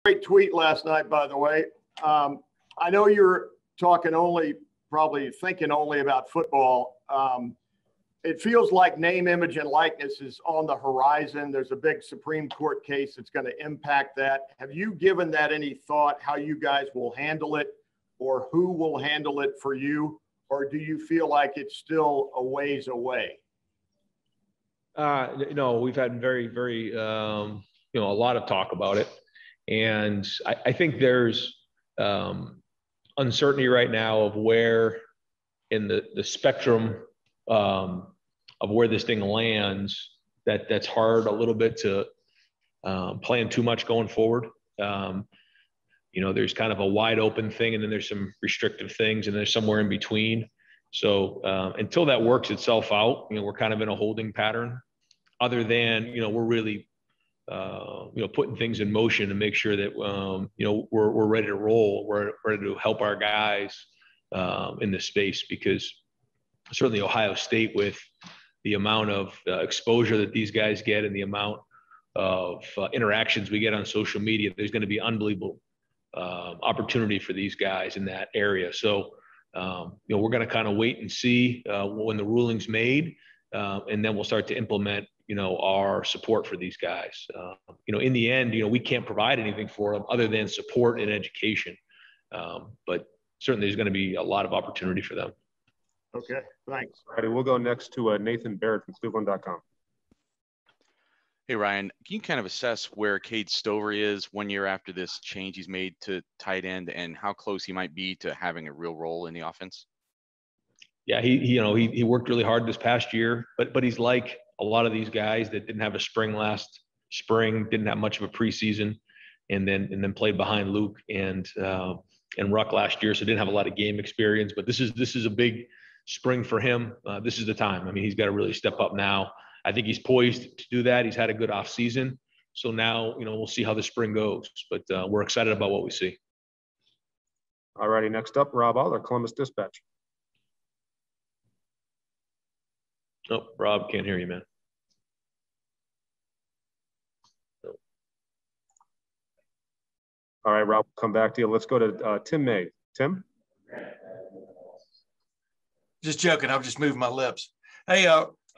Great tweet last night, by the way. I know you're probably thinking only about football. It feels like name, image, and likeness is on the horizon. There's a big Supreme Court case that's going to impact that. Have you given that any thought, how you guys will handle it or who will handle it for you? Or do you feel like it's still a ways away? No, we've had very, a lot of talk about it. And I think there's uncertainty right now of where in the spectrum of where this thing lands, that's hard a little bit to plan too much going forward. There's kind of a wide open thing, and then there's some restrictive things, and there's somewhere in between. So until that works itself out, we're kind of in a holding pattern, other than, we're really, putting things in motion to make sure that, we're ready to roll. We're ready to help our guys in this space, because certainly Ohio State, with the amount of exposure that these guys get and the amount of interactions we get on social media, there's going to be unbelievable opportunity for these guys in that area. So, we're going to kind of wait and see when the ruling's made, and then we'll start to implement, our support for these guys. In the end, we can't provide anything for them other than support and education. But certainly there's going to be a lot of opportunity for them. Okay, thanks. All right, we'll go next to Nathan Barrett from Cleveland.com. Hey, Ryan, can you kind of assess where Cade Stover is 1 year after this change he's made to tight end, and how close he might be to having a real role in the offense? Yeah, he worked really hard this past year, but he's like a lot of these guys that didn't have a spring last spring, didn't have much of a preseason, and then played behind Luke and Ruck last year, so didn't have a lot of game experience. But this is a big spring for him. This is the time. I mean, he's got to really step up now. I think he's poised to do that. He's had a good off season. So now, we'll see how the spring goes, but we're excited about what we see. All righty. Next up, Rob Aller, Columbus Dispatch. Oh, Rob, can't hear you, man. No. All right, Rob, we'll come back to you. Let's go to Tim May. Tim? Just joking. I'm just moving my lips. Hey,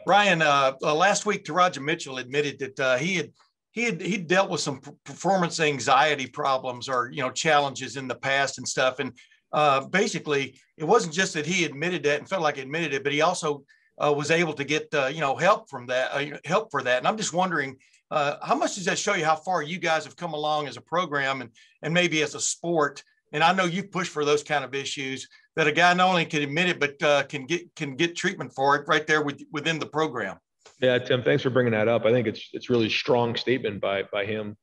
Ryan, last week, Taraja Mitchell admitted that he dealt with some performance anxiety problems or, challenges in the past and stuff. And basically, it wasn't just that he admitted that and felt like he admitted it, but he also was able to get, help from that, help for that. And I'm just wondering, how much does that show you how far you guys have come along as a program and maybe as a sport? And I know you've pushed for those kind of issues, that a guy not only can admit it, but can get treatment for it right there within the program. Yeah, Tim, thanks for bringing that up. I think it's really strong statement by him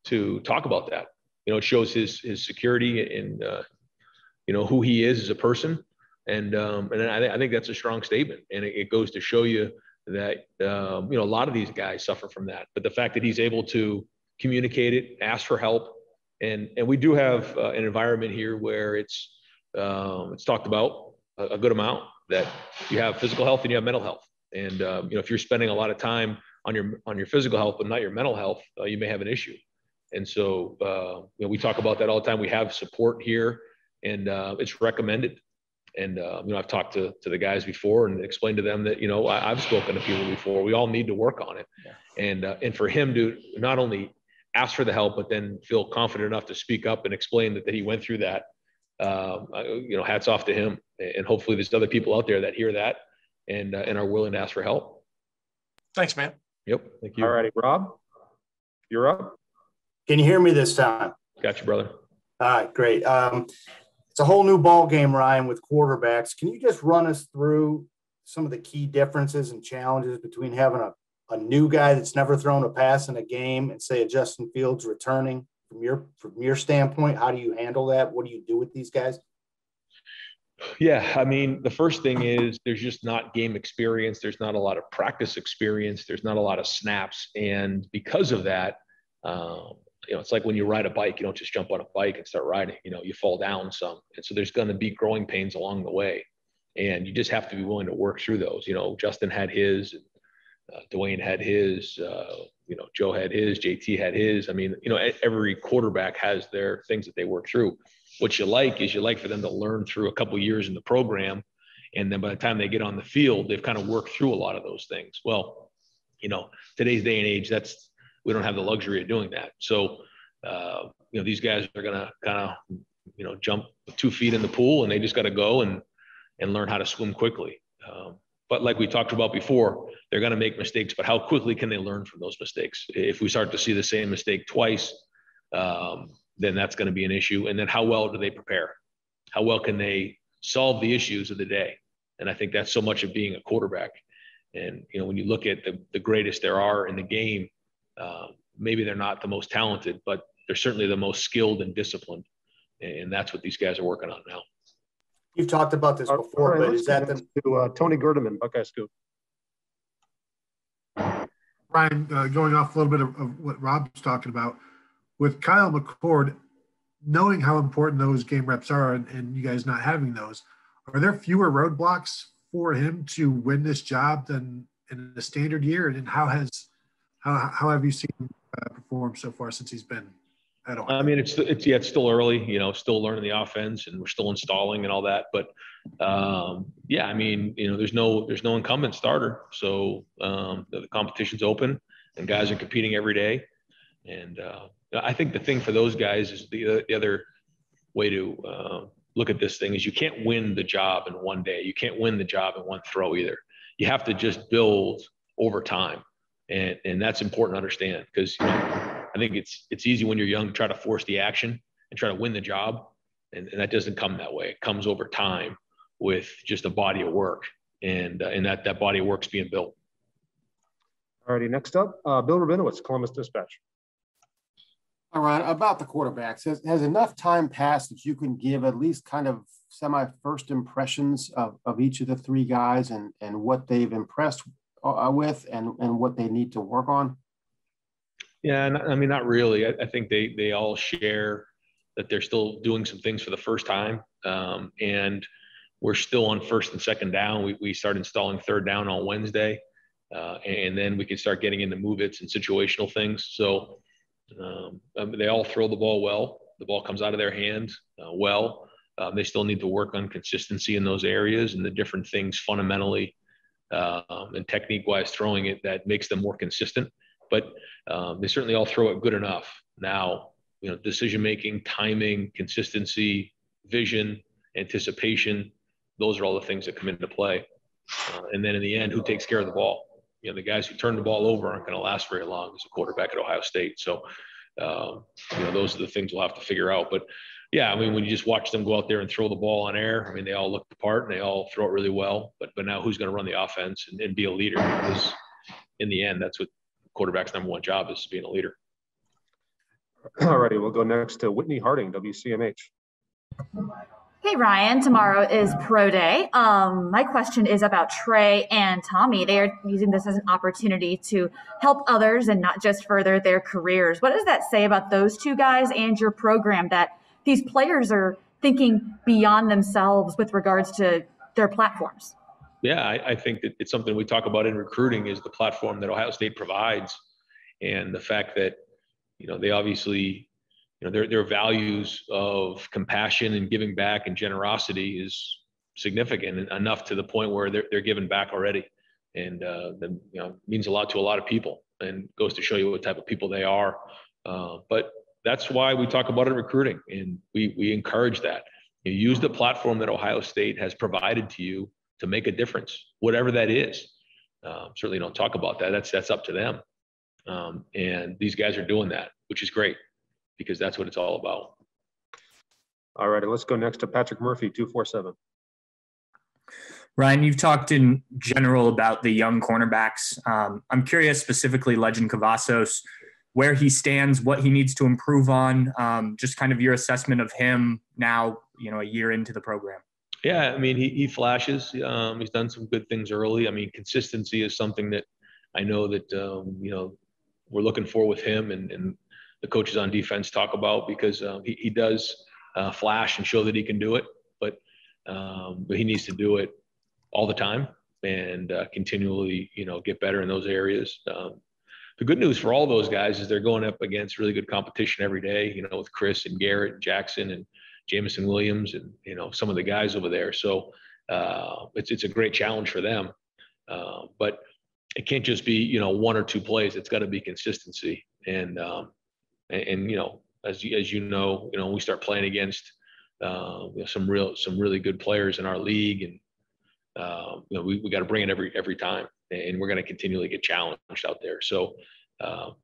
to talk about that. It shows his security and who he is as a person, and I think that's a strong statement, and it goes to show you that a lot of these guys suffer from that. But the fact that he's able to communicate it, ask for help, and we do have an environment here where it's talked about a good amount, that you have physical health and you have mental health. And, if you're spending a lot of time on your physical health, but not your mental health, you may have an issue. And so, we talk about that all the time. We have support here, and it's recommended. And, I've talked to the guys before and explained to them that, I've spoken to people before. We all need to work on it. Yeah. And for him to not only ask for the help, but then feel confident enough to speak up and explain that he went through that, hats off to him. And hopefully there's other people out there that hear that and are willing to ask for help. Thanks, man. Yep. Thank you. All righty, Rob, you're up. Can you hear me this time? Got you, brother. All right, great. It's a whole new ball game, Ryan, with quarterbacks. Can you just run us through some of the key differences and challenges between having a new guy that's never thrown a pass in a game and, say, a Justin Fields returning? From your standpoint, how do you handle that? What do you do with these guys? Yeah, I mean, the first thing is there's just not game experience. There's not a lot of practice experience. There's not a lot of snaps. And because of that, it's like when you ride a bike, you don't just jump on a bike and start riding, you fall down some. And so there's going to be growing pains along the way. And you just have to be willing to work through those. Justin had his, Dwayne had his, Joe had his, JT had his. I mean, every quarterback has their things that they work through. What you like for them to learn through a couple of years in the program. And then by the time they get on the field, they've kind of worked through a lot of those things. Well, today's day and age, we don't have the luxury of doing that. So, these guys are going to kind of, jump with 2 feet in the pool, and they just got to go and learn how to swim quickly. But like we talked about before, they're going to make mistakes, but how quickly can they learn from those mistakes? If we start to see the same mistake twice, then that's going to be an issue. And then how well do they prepare? How well can they solve the issues of the day? And I think that's so much of being a quarterback. And, when you look at the greatest there are in the game, maybe they're not the most talented, but they're certainly the most skilled and disciplined. And that's what these guys are working on now. You've talked about this before, but is that to Tony Gerdeman, Buckeye Scoop? Ryan, going off a little bit of what Rob's talking about, with Kyle McCord, knowing how important those game reps are and you guys not having those, are there fewer roadblocks for him to win this job than in a standard year? And how have you seen him perform so far since he's been at Ohio? I mean, it's still early, still learning the offense, and we're still installing and all that. But I mean, there's no incumbent starter, so the competition's open, and guys are competing every day. And I think the thing for those guys is the other way to look at this thing is you can't win the job in one day. You can't win the job in one throw either. You have to just build over time, and that's important to understand, because I think it's easy when you're young to try to force the action and try to win the job, and that doesn't come that way. It comes over time with just a body of work, and that body of work's being built. All righty, next up, Bill Rabinowitz, Columbus Dispatch. All right, about the quarterbacks, has enough time passed that you can give at least kind of first impressions of each of the 3 guys and what they've impressed with and what they need to work on? Yeah, I mean, not really. I think they all share that they're still doing some things for the first time, and we're still on first and second down. We start installing third down on Wednesday, and then we can start getting into move-its and situational things. So they all throw the ball well. The ball comes out of their hands well. They still need to work on consistency in those areas and the different things fundamentally and technique-wise throwing it that makes them more consistent. But they certainly all throw it good enough. Now, decision-making, timing, consistency, vision, anticipation, those are all the things that come into play. And then in the end, who takes care of the ball? The guys who turn the ball over aren't going to last very long as a quarterback at Ohio State. So, those are the things we'll have to figure out. But, yeah, I mean, when you just watch them go out there and throw the ball on air, I mean, they all look the part and they all throw it really well. But now who's going to run the offense and be a leader? Because in the end, that's what quarterback's number one job is, being a leader. All righty, we'll go next to Whitney Harding, WCMH. Hey, Ryan, tomorrow is pro day. My question is about Trey and Tommy. They are using this as an opportunity to help others and not just further their careers. What does that say about those 2 guys and your program, that these players are thinking beyond themselves with regards to their platforms? Yeah, I think that it's something we talk about in recruiting, is the platform that Ohio State provides, and the fact that, they obviously, their values of compassion and giving back and generosity is significant and enough to the point where they're giving back already. And, means a lot to a lot of people and goes to show you what type of people they are. But that's why we talk about it in recruiting, and we encourage that. You use the platform that Ohio State has provided to you to make a difference, whatever that is. Certainly don't talk about that. That's up to them. And these guys are doing that, which is great, because that's what it's all about. All right, let's go next to Patrick Murphy, 247. Ryan, you've talked in general about the young cornerbacks. I'm curious, specifically Legend Cavazos, where he stands, what he needs to improve on, just kind of your assessment of him now, a year into the program. Yeah, I mean, he flashes. He's done some good things early. I mean, consistency is something that I know that, we're looking for with him, and the coaches on defense talk about, because he does flash and show that he can do it, but he needs to do it all the time and continually, get better in those areas. the good news for all those guys is they're going up against really good competition every day, you know, with Chris and Garrett and Jackson and Jamison Williams and, you know, some of the guys over there. So it's a great challenge for them. But it can't just be, you know, one or two plays. It's got to be consistency. And you know, as you know, we start playing against you know, some really good players in our league, and you know, we got to bring it every time, and we're going to continually get challenged out there. So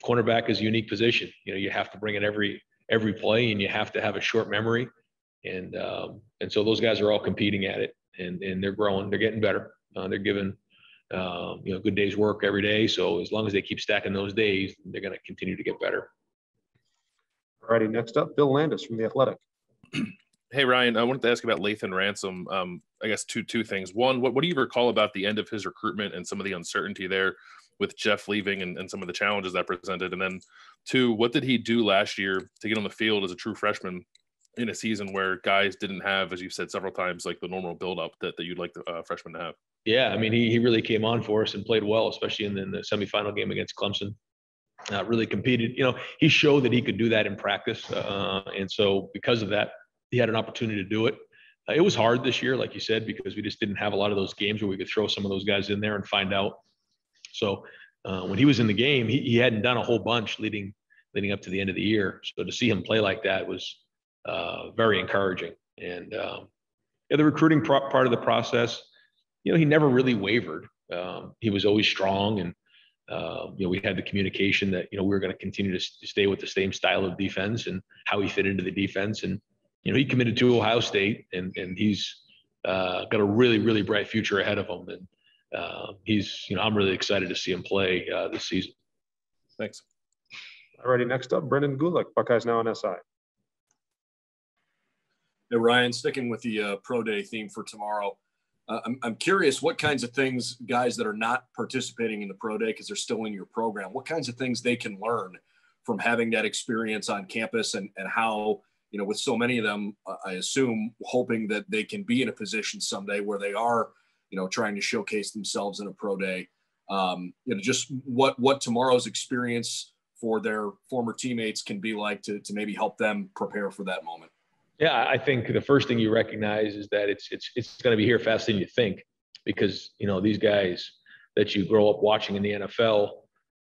cornerback is a unique position. You know, you have to bring it every play, and you have to have a short memory, and so those guys are all competing at it, and they're growing, they're getting better, they're given you know, good day's work every day. So as long as they keep stacking those days, they're going to continue to get better. All righty, next up, Bill Landis from The Athletic. Hey, Ryan, I wanted to ask about Lathan Ransom. I guess two things. One, what do you recall about the end of his recruitment and some of the uncertainty there with Jeff leaving and some of the challenges that presented? And then two, what did he do last year to get on the field as a true freshman in a season where guys didn't have, as you've said several times, like the normal buildup that you'd like the freshmen to have? Yeah, I mean, he really came on for us and played well, especially in the semifinal game against Clemson. Really competed. You know, he showed that he could do that in practice. And so because of that, he had an opportunity to do it. It was hard this year, like you said, because we just didn't have a lot of those games where we could throw some of those guys in there and find out. So when he was in the game, he hadn't done a whole bunch leading up to the end of the year. So to see him play like that was very encouraging. And yeah, the recruiting part of the process, you know, he never really wavered. He was always strong, and you know, we had the communication that, you know, we were going to continue to stay with the same style of defense and how he fit into the defense. And you know, he committed to Ohio State, and he's got a really, really bright future ahead of him. And he's, you know, I'm really excited to see him play this season. Thanks. All righty, next up, Brendan Gulick, Buckeyes Now on SI. Hey, Ryan, sticking with the pro day theme for tomorrow, I'm curious what kinds of things guys that are not participating in the pro day because they're still in your program, what kinds of things they can learn from having that experience on campus, and how, you know, with so many of them, I assume, hoping that they can be in a position someday where they are, you know, trying to showcase themselves in a pro day. You know, just what tomorrow's experience for their former teammates can be like to maybe help them prepare for that moment. Yeah, I think the first thing you recognize is that it's going to be here faster than you think, because, you know, these guys that you grow up watching in the NFL,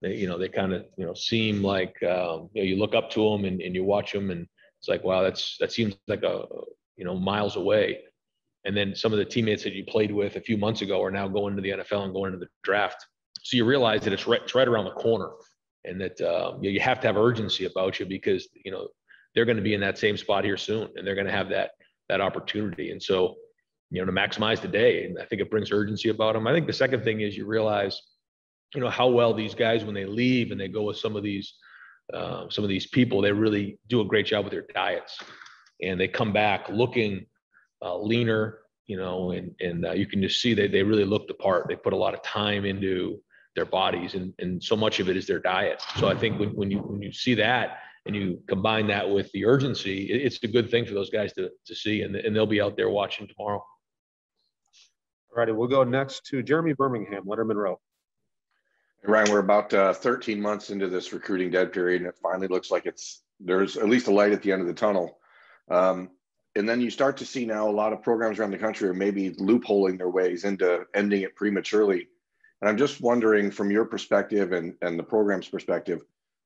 they kind of, you know, seem like, you know, you look up to them and you watch them, and it's like, wow, that seems like you know, miles away. And then some of the teammates that you played with a few months ago are now going to the NFL and going to the draft. So you realize that it's right around the corner, and that you have to have urgency about you, because, you know, they're going to be in that same spot here soon, and they're going to have that opportunity. And so, you know, to maximize the day, and I think it brings urgency about them. I think the second thing is you realize, you know, how well these guys, when they leave and they go with some of these people, they really do a great job with their diets, and they come back looking leaner, you know, and you can just see that they really look the part. They put a lot of time into their bodies, and so much of it is their diet. So I think when you see that, and you combine that with the urgency, it's a good thing for those guys to see, and they'll be out there watching tomorrow. All righty, we'll go next to Jeremy Birmingham, Leonard Monroe. Ryan, we're about 13 months into this recruiting dead period, and it finally looks like there's at least a light at the end of the tunnel. And then you start to see now a lot of programs around the country are maybe loopholing their ways into ending it prematurely. And I'm just wondering, from your perspective and the program's perspective,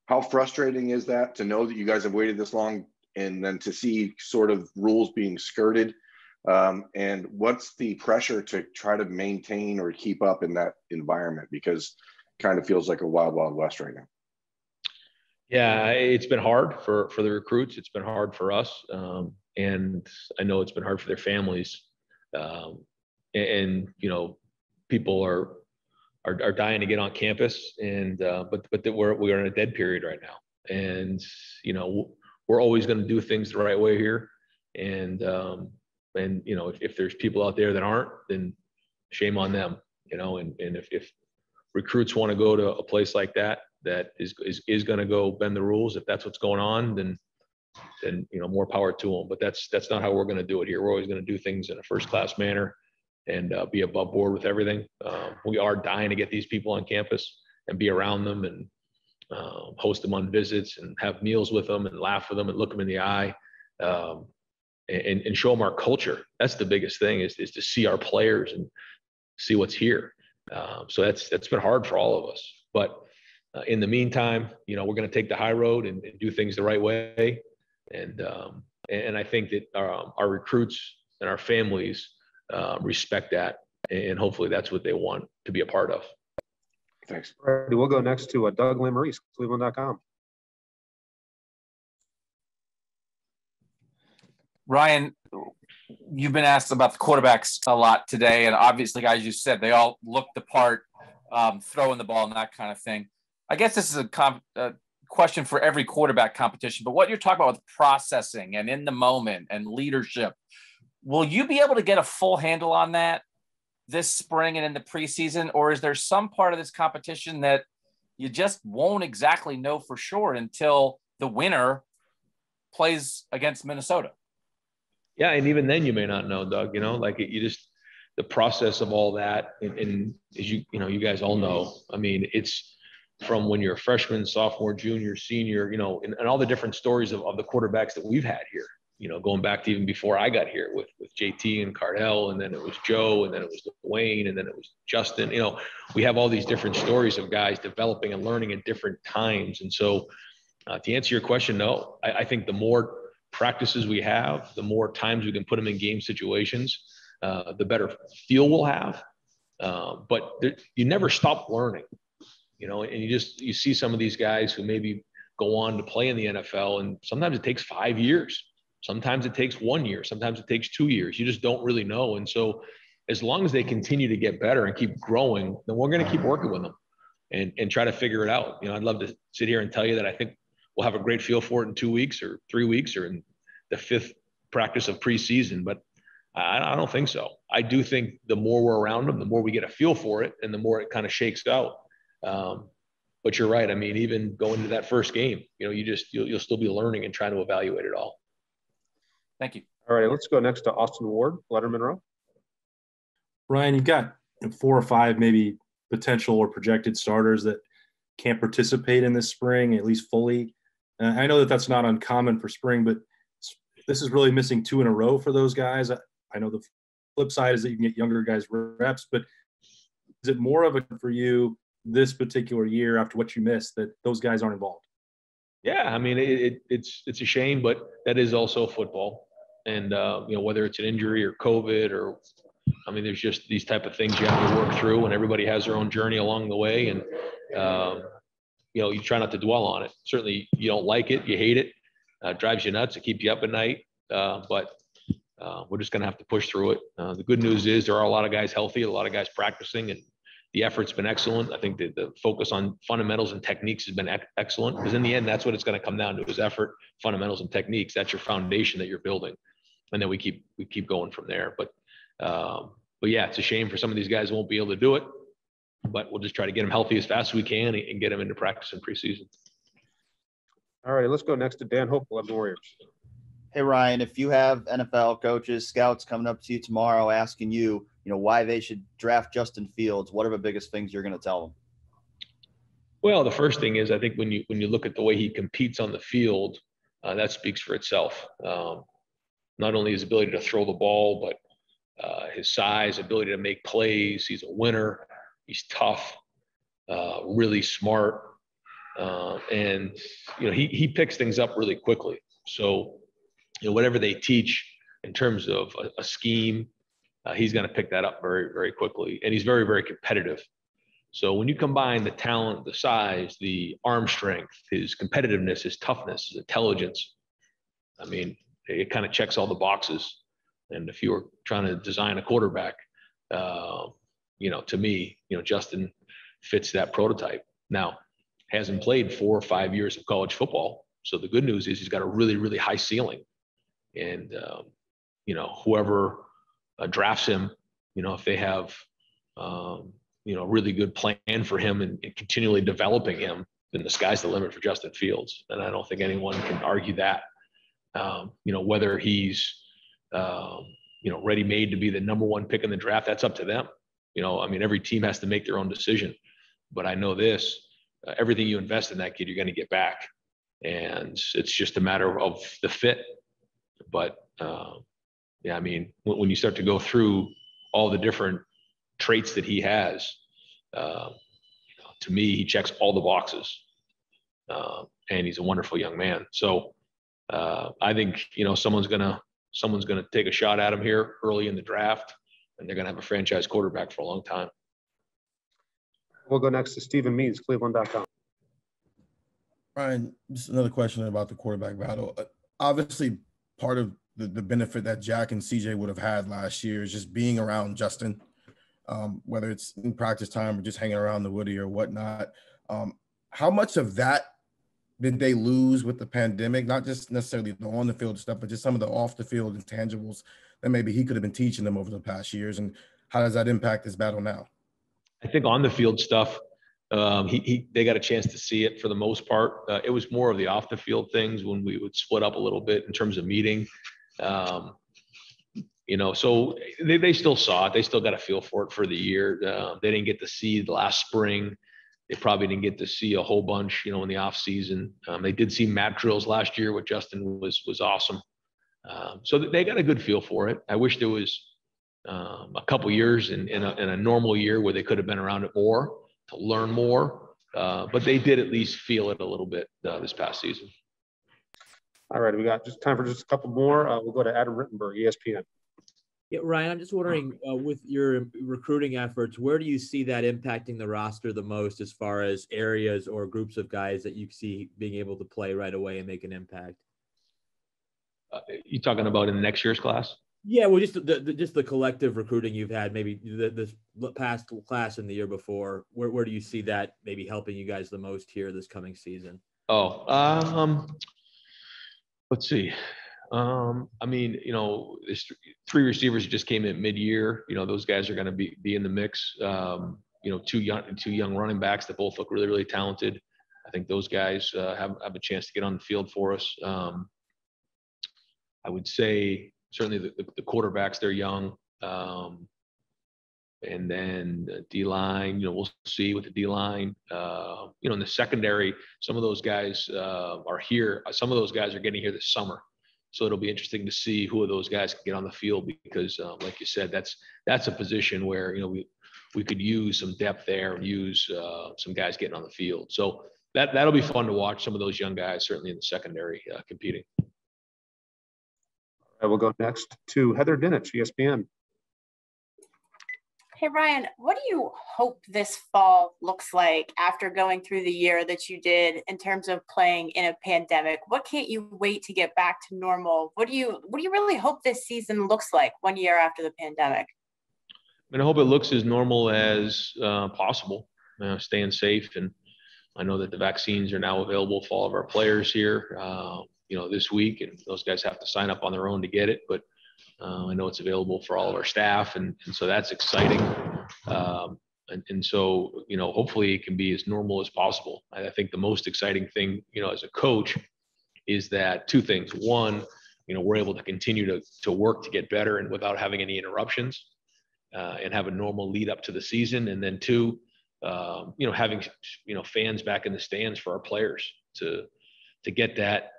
how frustrating is that to know that you guys have waited this long, and then to see sort of rules being skirted? And what's the pressure to try to maintain or keep up in that environment? Because it kind of feels like a wild, wild west right now. Yeah, it's been hard for the recruits. It's been hard for us. And I know it's been hard for their families. And you know, people are dying to get on campus, and but we're in a dead period right now, and you know, we're always going to do things the right way here, and you know, if there's people out there that aren't, then shame on them, you know, and if recruits want to go to a place like that is going to go bend the rules, if that's what's going on, then you know, more power to them. But that's not how we're going to do it here. We're always going to do things in a first-class manner, and be above board with everything. We are dying to get these people on campus and be around them, and host them on visits and have meals with them and laugh with them and look them in the eye, and show them our culture. That's the biggest thing is to see our players and see what's here. So that's been hard for all of us. But in the meantime, we're going to take the high road and do things the right way. And I think that our recruits and our families respect that. And hopefully that's what they want to be a part of. Thanks. All right, we'll go next to Doug Lamarice, Cleveland.com. Ryan, you've been asked about the quarterbacks a lot today, and obviously, as you said, they all look the part, throwing the ball and that kind of thing. I guess this is a question for every quarterback competition, but what you're talking about with processing and in the moment and leadership, will you be able to get a full handle on that this spring and in the preseason, or is there some part of this competition that you just won't exactly know for sure until the winner plays against Minnesota? Yeah, and even then you may not know, Doug. The process of all that, and as you guys all know, I mean, it's from when you're a freshman, sophomore, junior, senior, and all the different stories of the quarterbacks that we've had here. Going back to even before I got here with JT and Cardell, and then it was Joe, and then it was Dwayne, and then it was Justin. We have all these different stories of guys developing and learning at different times. And so to answer your question, no, I think the more practices we have, the more times we can put them in game situations, the better feel we'll have. But you never stop learning, and you see some of these guys who maybe go on to play in the NFL, and sometimes it takes 5 years. Sometimes it takes 1 year. Sometimes it takes 2 years. You just don't really know. And so as long as they continue to get better and keep growing, then we're going to keep working with them and try to figure it out. I'd love to sit here and tell you that I think we'll have a great feel for it in 2 weeks or 3 weeks or in the 5th practice of preseason, but I don't think so. I do think the more we're around them, the more we get a feel for it and the more it kind of shakes out. But you're right. I mean, even going to that first game, you'll still be learning and trying to evaluate it all. Thank you. All right, let's go next to Austin Ward, Letterman Row. Ryan, you've got 4 or 5 maybe potential or projected starters that can't participate in this spring, at least fully. I know that that's not uncommon for spring, but this is really missing 2 in a row for those guys. I know the flip side is that you can get younger guys reps, but is it more of a for you this particular year after what you missed that those guys aren't involved? Yeah, I mean, it's a shame, but that is also football. And, whether it's an injury or COVID or, I mean, there's just these type of things you have to work through, and everybody has their own journey along the way. And, you try not to dwell on it. Certainly you don't like it. You hate it. Drives you nuts. It keeps you up at night. But we're just going to have to push through it. The good news is there are a lot of guys healthy, a lot of guys practicing, and the effort's been excellent. I think that the focus on fundamentals and techniques has been excellent, because in the end, that's what it's going to come down to is effort, fundamentals, and techniques. That's your foundation that you're building. And then we keep going from there. But yeah, it's a shame for some of these guys who won't be able to do it, but we'll just try to get them healthy as fast as we can and get them into practice in preseason. All right, let's go next to Dan Hope, 11 Warriors. Hey, Ryan, if you have NFL coaches, scouts coming up to you tomorrow asking you, why they should draft Justin Fields, what are the biggest things you're going to tell them? Well, the first thing is I think when you look at the way he competes on the field, that speaks for itself. Not only his ability to throw the ball, but his size, ability to make plays. He's a winner. He's tough, really smart. And, he picks things up really quickly. So, whatever they teach in terms of a scheme, he's going to pick that up very, very quickly. And he's very, very competitive. So when you combine the talent, the size, the arm strength, his competitiveness, his toughness, his intelligence, I mean, it kind of checks all the boxes. And if you were trying to design a quarterback, to me, Justin fits that prototype. Now, hasn't played 4 or 5 years of college football. So the good news is he's got a really, really high ceiling. And, whoever drafts him, if they have, a really good plan for him and continually developing him, then the sky's the limit for Justin Fields. And I don't think anyone can argue that. Whether he's, ready-made to be the number 1 pick in the draft, that's up to them. Every team has to make their own decision. But I know this, everything you invest in that kid, you're going to get back. And it's just a matter of the fit. But yeah, I mean, when you start to go through all the different traits that he has, to me, he checks all the boxes. And he's a wonderful young man. So I think, someone's gonna take a shot at him here early in the draft, and they're gonna have a franchise quarterback for a long time. We'll go next to Stephen Means, Cleveland.com. Ryan, just another question about the quarterback battle. Obviously, part of the benefit that Jack and CJ would have had last year is just being around Justin, whether it's in practice time or just hanging around the Woody or whatnot. How much of that did they lose with the pandemic? Not just necessarily the on the field stuff, but just some of the off the field intangibles that maybe he could have been teaching them over the past years. And how does that impact this battle now? I think on the field stuff, they got a chance to see it for the most part. It was more of the off the field things when we would split up a little bit in terms of meeting. So they still saw it. They still got a feel for it for the year. They didn't get to see the last spring. They probably didn't get to see a whole bunch, in the off season. They did see mat drills last year with Justin was awesome. So they got a good feel for it. I wish there was a couple years in a normal year where they could have been around it more to learn more. But they did at least feel it a little bit this past season. All right, we got just time for just a couple more. We'll go to Adam Rittenberg, ESPN. Yeah, Ryan, I'm just wondering, with your recruiting efforts, where do you see that impacting the roster the most as far as areas or groups of guys that you see being able to play right away and make an impact? You talking about in the next year's class? Yeah, well, just the collective recruiting you've had, maybe this past class and the year before. Where do you see that maybe helping you guys the most here this coming season? Let's see. I mean, there's 3 receivers who just came in mid-year. Those guys are going to be in the mix. 2 young running backs that both look really, really talented. I think those guys have a chance to get on the field for us. I would say certainly the quarterbacks, they're young. And then the D-line, we'll see with the D-line. In the secondary, some of those guys are here. Some of those guys are getting here this summer. So it'll be interesting to see who of those guys can get on the field because, like you said, that's a position where, we could use some depth there and use some guys getting on the field. So that'll be fun to watch some of those young guys, certainly in the secondary, competing. I will go next to Heather Dinich, ESPN. Hey, Ryan, what do you hope this fall looks like after going through the year that you did in terms of playing in a pandemic? What can't you wait to get back to normal? What do you really hope this season looks like 1 year after the pandemic? I hope it looks as normal as possible, staying safe. And I know that the vaccines are now available for all of our players here, this week, and those guys have to sign up on their own to get it. But I know it's available for all of our staff, and so that's exciting. And so, hopefully it can be as normal as possible. I think the most exciting thing, as a coach is that 2 things. One, we're able to continue to work to get better and without having any interruptions and have a normal lead up to the season. And then 2, having, fans back in the stands for our players to get that,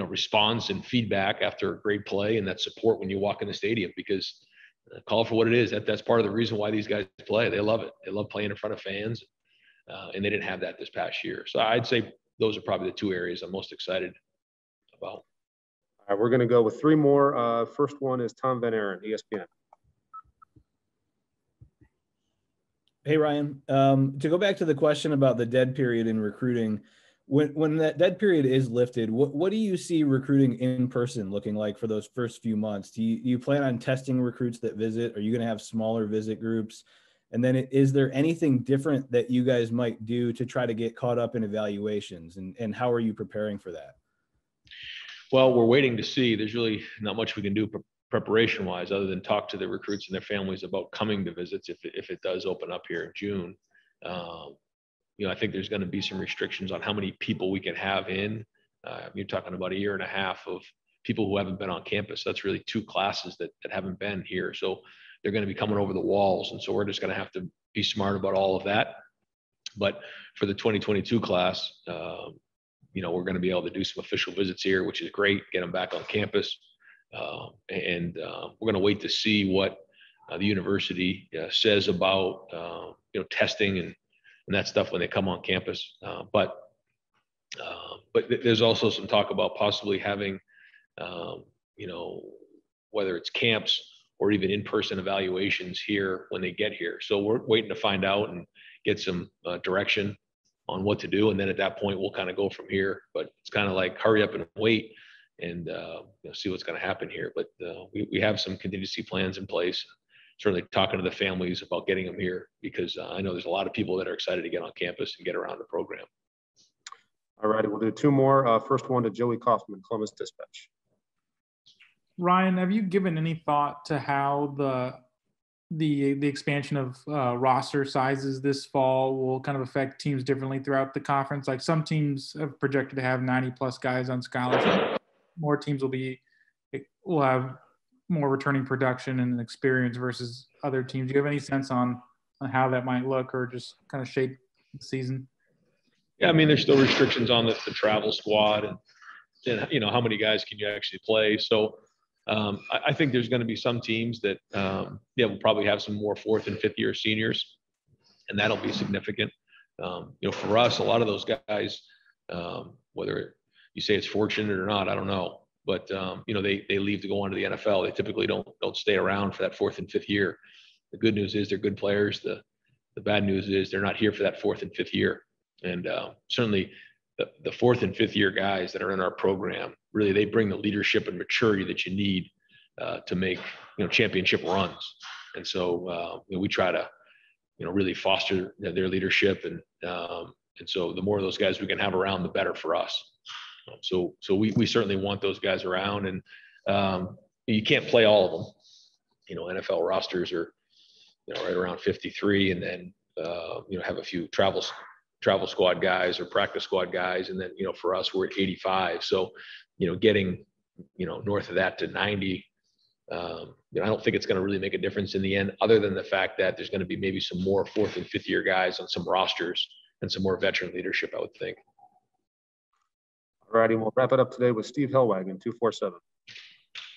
response and feedback after a great play and that support when you walk in the stadium, because call it for what it is. That's part of the reason why these guys play. They love it. They love playing in front of fans, and they didn't have that this past year. So I'd say those are probably the 2 areas I'm most excited about. All right, we're going to go with 3 more. First one is Tom Van Aaron, ESPN. Hey, Ryan, to go back to the question about the dead period in recruiting, when that dead period is lifted, what do you see recruiting in person looking like for those first few months? Do you plan on testing recruits that visit? Are you going to have smaller visit groups? And then is there anything different that you guys might do to try to get caught up in evaluations? And how are you preparing for that? Well, we're waiting to see. There's really not much we can do preparation wise other than talk to the recruits and their families about coming to visits if it does open up here in June. I think there's going to be some restrictions on how many people we can have in. You're talking about a year and a half of people who haven't been on campus. That's really 2 classes that haven't been here. So they're going to be coming over the walls. And so we're just going to have to be smart about all of that. But for the 2022 class, you know, we're going to be able to do some official visits here, which is great. Get them back on campus, and we're going to wait to see what the university says about you know, testing and that stuff when they come on campus. But there's also some talk about possibly having, you know, whether it's camps or even in-person evaluations here when they get here. So we're waiting to find out and get some direction on what to do. And then at that point, we'll kind of go from here. But it's kind of like hurry up and wait and you know, see what's going to happen here. But we have some contingency plans in place. Certainly talking to the families about getting them here, because I know there's a lot of people that are excited to get on campus and get around the program. All righty, we'll do two more. First one to Joey Kaufman, Columbus Dispatch. Ryan, have you given any thought to how the expansion of roster sizes this fall will kind of affect teams differently throughout the conference? Like some teams have projected to have 90+ guys on scholarship. More teams will have more returning production and experience versus other teams. Do you have any sense on how that might look or just kind of shape the season? Yeah, I mean, there's still restrictions on the travel squad and you know, how many guys can you actually play. So I think there's going to be some teams that, yeah, will probably have some more 4th and 5th year seniors, and that'll be significant. You know, for us, a lot of those guys, whether you say it's fortunate or not, I don't know. But, you know, they leave to go on to the NFL. They typically don't stay around for that 4th and 5th year. The good news is they're good players. The bad news is they're not here for that 4th and 5th year. And certainly the 4th and 5th year guys that are in our program, really, they bring the leadership and maturity that you need to make, you know, championship runs. And so you know, we try to, you know, really foster their leadership. And so the more of those guys we can have around, the better for us. So we certainly want those guys around, and you can't play all of them. You know, NFL rosters are, you know, right around 53, and then you know, have a few travel squad guys or practice squad guys, and then, you know, for us, we're at 85. So, you know, getting, you know, north of that to 90, you know, I don't think it's going to really make a difference in the end, other than the fact that there's going to be maybe some more 4th and 5th year guys on some rosters and some more veteran leadership, I would think. All righty, we'll wrap it up today with Steve Hellwagon, 247.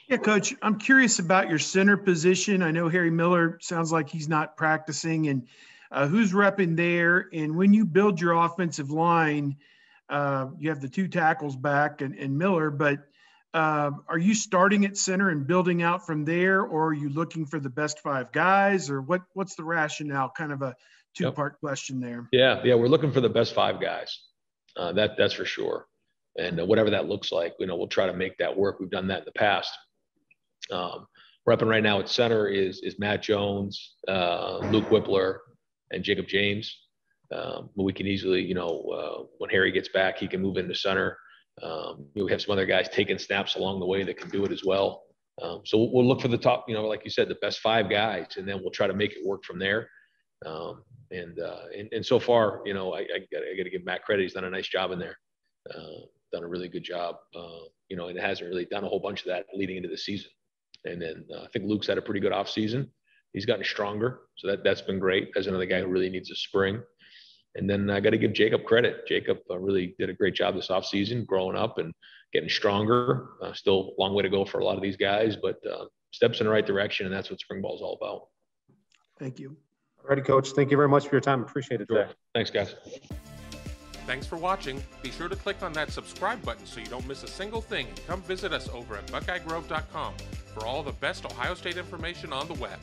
Yeah, Coach, I'm curious about your center position. I know Harry Miller sounds like he's not practicing, and who's repping there? And when you build your offensive line, you have the 2 tackles back and Miller, but are you starting at center and building out from there, or are you looking for the best 5 guys, or what's the rationale? Kind of a 2-part question there. Yeah, we're looking for the best 5 guys. That's for sure. And whatever that looks like, you know, we'll try to make that work. We've done that in the past. Repping right now at center is Matt Jones, Luke Whippler, and Jacob James. But we can easily, you know, when Harry gets back, he can move into center. We have some other guys taking snaps along the way that can do it as well. So we'll look for the top, you know, like you said, the best 5 guys, and then we'll try to make it work from there. And so far, you know, I got to give Matt credit. He's done a nice job in there. Done a really good job, you know, and it hasn't really done a whole bunch of that leading into the season. And then I think Luke's had a pretty good off season. He's gotten stronger, so that's been great. As another guy who really needs a spring. And then I got to give Jacob credit. Jacob really did a great job this off season, growing up and getting stronger. Still a long way to go for a lot of these guys, but steps in the right direction, and that's what spring ball is all about. Thank you. All righty, Coach. Thank you very much for your time. Appreciate it today. Sure. Thanks, guys. Thanks for watching. Be sure to click on that subscribe button so you don't miss a single thing, and come visit us over at BuckeyeGrove.com for all the best Ohio State information on the web.